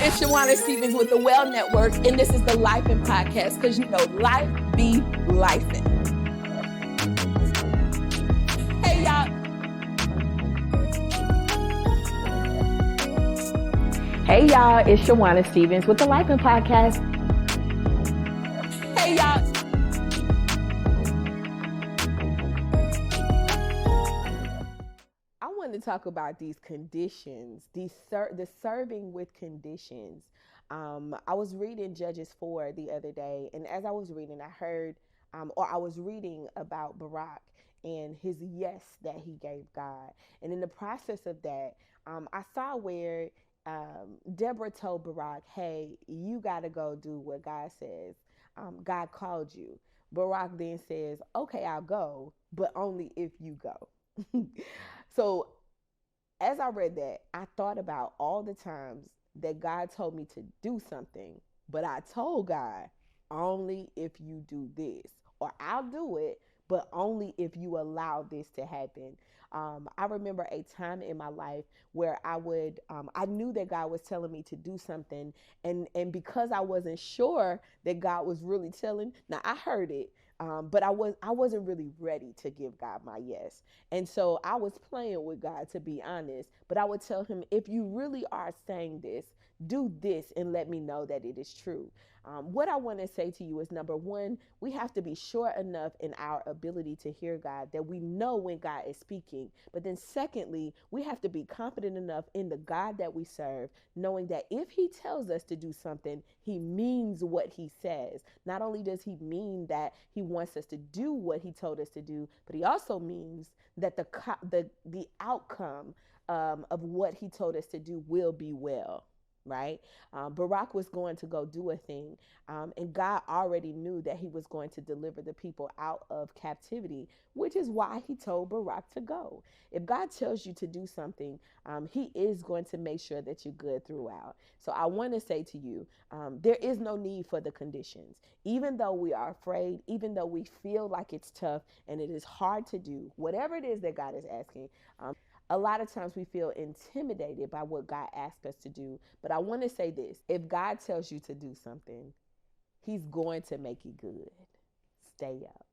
It's Sawana Stevens with the Well Network, and this is the Life and Podcast, because you know life be lifing. Hey y'all. Hey y'all, it's Sawana Stevens with the Life and Podcast. Hey y'all. I want to talk about these conditions, the serving with conditions. I was reading Judges 4 the other day, and as I was reading, I heard, I was reading about Barak and his yes that he gave God. And in the process of that, I saw where Deborah told Barak, hey, you got to go do what God says. God called you. Barak then says, okay, I'll go, but only if you go. So as I read that, I thought about all the times that God told me to do something, but I told God, only if you do this, or I'll do it, but only if you allow this to happen. I remember a time in my life where I knew that God was telling me to do something, and because I wasn't sure that God was really telling, now I heard it, but I wasn't really ready to give God my yes. And so I was playing with God, to be honest, but I would tell him, if you really are saying this, do this and let me know that it is true. What I want to say to you is, number one, we have to be sure enough in our ability to hear God that we know when God is speaking. But then secondly, we have to be confident enough in the God that we serve, knowing that if he tells us to do something, he means what he says. Not only does he mean that he wants us to do what he told us to do, but he also means that the outcome of what he told us to do will be well. Right? Barak was going to go do a thing, and God already knew that he was going to deliver the people out of captivity, which is why he told Barak to go. If God tells you to do something, he is going to make sure that you're good throughout. So I want to say to you, there is no need for the conditions. Even though we are afraid, even though we feel like it's tough and it is hard to do, whatever it is that God is asking, a lot of times we feel intimidated by what God asks us to do. But I want to say this: if God tells you to do something, he's going to make it good. Stay up.